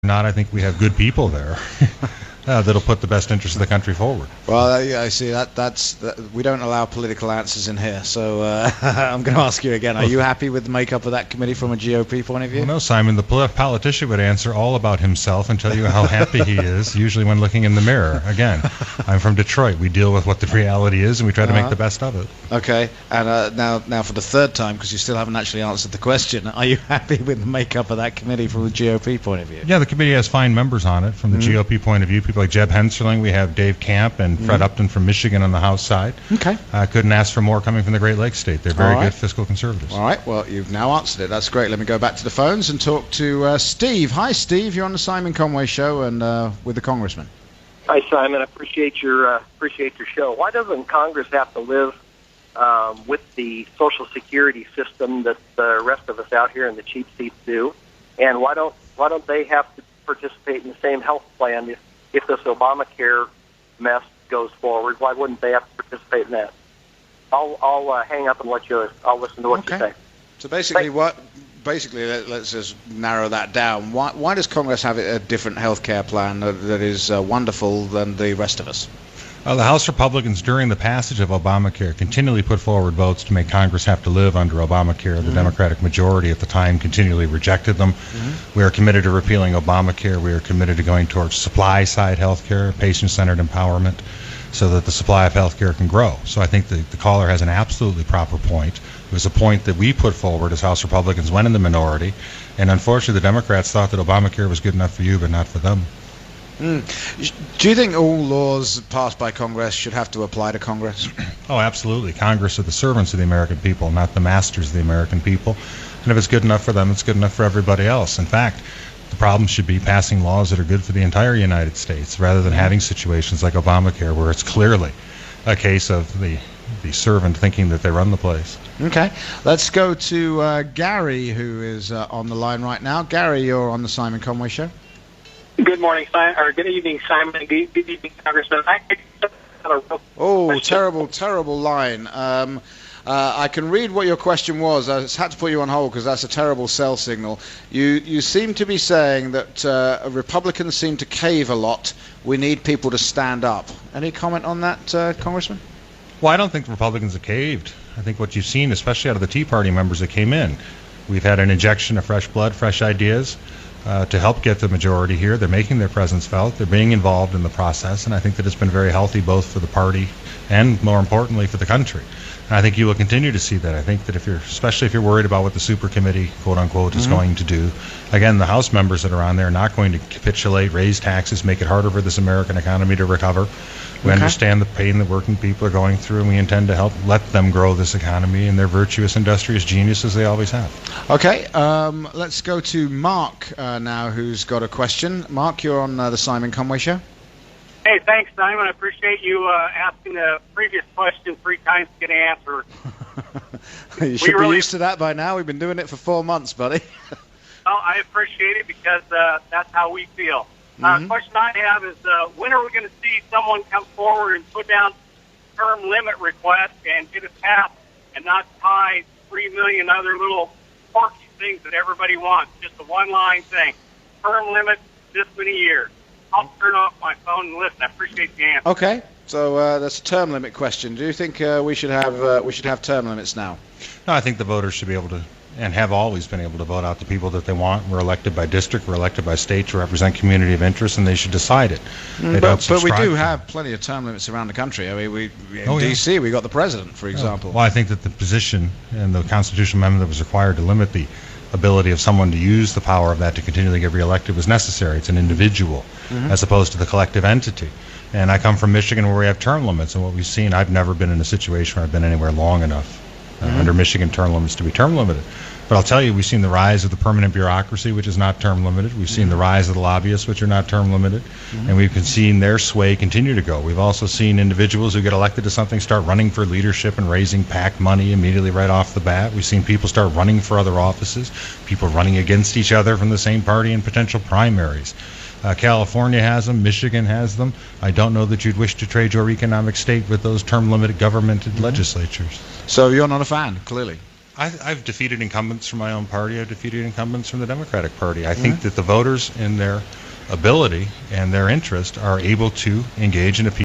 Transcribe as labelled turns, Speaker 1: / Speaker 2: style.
Speaker 1: not, I think we have good people there that'll put the best interest of the country forward.
Speaker 2: Well, I see that we don't allow political answers in here, so I'm going to ask you again. Are you happy with the makeup of that committee from a GOP point of view?
Speaker 1: Well, no, Simon, the politician would answer all about himself and tell you how happy he is, usually when looking in the mirror. Again, I'm from Detroit. We deal with what the reality is, and we try to make the best of it.
Speaker 2: Okay, and now for the third time, because you still haven't actually answered the question, are you happy with the makeup of that committee from the GOP point of view?
Speaker 1: Yeah, the committee has fine members on it from the GOP point of view. People like Jeb Henserling, we have Dave Camp and Fred Upton from Michigan on the House side.
Speaker 2: Okay.
Speaker 1: Couldn't ask for more coming from the Great Lakes state. They're very good fiscal conservatives.
Speaker 2: All right, well, you've now answered it. That's great. Let me go back to the phones and talk to Steve. Hi, Steve. You're on the Simon Conway Show and with the Congressman.
Speaker 3: Hi, Simon. I appreciate your show. Why doesn't Congress have to live with the Social Security system that the rest of us out here in the cheap seats do? And why don't they have to participate in the same health plan if this Obamacare mess goes forward? Why wouldn't they have to participate in that? I'll hang up and I'll listen to what you say.
Speaker 2: So basically, let's just narrow that down. Why does Congress have a different health care plan that is wonderful than the rest of us?
Speaker 1: The House Republicans, during the passage of Obamacare, continually put forward votes to make Congress have to live under Obamacare. The Democratic majority at the time continually rejected them. We are committed to repealing Obamacare. We are committed to going towards supply-side health care, patient-centered empowerment, so that the supply of health care can grow. So I think the caller has an absolutely proper point. It was a point that we put forward as House Republicans when in the minority, and unfortunately the Democrats thought that Obamacare was good enough for you but not for them.
Speaker 2: Do you think all laws passed by Congress should have to apply to Congress?
Speaker 1: Oh, absolutely. Congress are the servants of the American people, not the masters of the American people. And if it's good enough for them, it's good enough for everybody else. In fact, the problem should be passing laws that are good for the entire United States, rather than having situations like Obamacare where it's clearly a case of the servant thinking that they run the place.
Speaker 2: Okay. Let's go to Gary, who is on the line right now. Gary, you're on the Simon Conway Show.
Speaker 4: Good morning, Simon, or good evening, Simon. Good evening, Congressman.
Speaker 2: Oh, terrible line. I can read what your question was. I had to put you on hold because that's a terrible cell signal. You seem to be saying that Republicans seem to cave a lot. We need people to stand up. Any comment on that, Congressman?
Speaker 1: Well, I don't think Republicans have caved. I think what you've seen, especially out of the Tea Party members that came in, we've had an injection of fresh blood, fresh ideas. To help get the majority here. They're making their presence felt. They're being involved in the process, and I think that it's been very healthy both for the party and, more importantly, for the country. And I think you will continue to see that. I think that especially if you're worried about what the super committee, quote unquote, is going to do, again, the House members that are on there are not going to capitulate, raise taxes, make it harder for this American economy to recover. We understand the pain that working people are going through, and we intend to help let them grow this economy, and they're virtuous, industrious geniuses they always have.
Speaker 2: Okay, let's go to Mark now, who's got a question. Mark, you're on the Simon Conway Show.
Speaker 4: Hey, thanks, Simon. I appreciate you asking the previous question 3 times to get an answer.
Speaker 2: You should be used to that by now. We've been doing it for 4 months, buddy.
Speaker 4: Well, I appreciate it because that's how we feel. The question I have is, when are we going to see someone come forward and put down term limit requests and get it passed and not tie 3 million other little quirky things that everybody wants? Just a one-line thing. Term limit this many years. I'll turn off my phone and listen. I appreciate the answer.
Speaker 2: Okay, so that's a term limit question. Do you think we should have term limits now?
Speaker 1: No, I think the voters should be able to, and have always been able to, vote out the people that they want. We're elected by district, we're elected by state to represent community of interest, and they should decide it.
Speaker 2: But we do have plenty of term limits around the country. I mean, in D.C. we got the president, for example.
Speaker 1: Well, I think that the position and the constitutional amendment that was required to limit the ability of someone to use the power of that to continually get reelected was necessary. It's an individual as opposed to the collective entity. And I come from Michigan where we have term limits, and what we've seen, I've never been in a situation where I've been anywhere long enough under Michigan term limits to be term limited. But I'll tell you, we've seen the rise of the permanent bureaucracy, which is not term limited. We've seen the rise of the lobbyists, which are not term limited. And we've seen their sway continue to go. We've also seen individuals who get elected to something start running for leadership and raising PAC money immediately right off the bat. We've seen people start running for other offices, people running against each other from the same party in potential primaries. California has them. Michigan has them. I don't know that you'd wish to trade your economic state with those term-limited governmented legislatures.
Speaker 2: So you're not a fan, clearly.
Speaker 1: I've defeated incumbents from my own party. I've defeated incumbents from the Democratic Party. I think that the voters, in their ability and their interest, are able to engage in a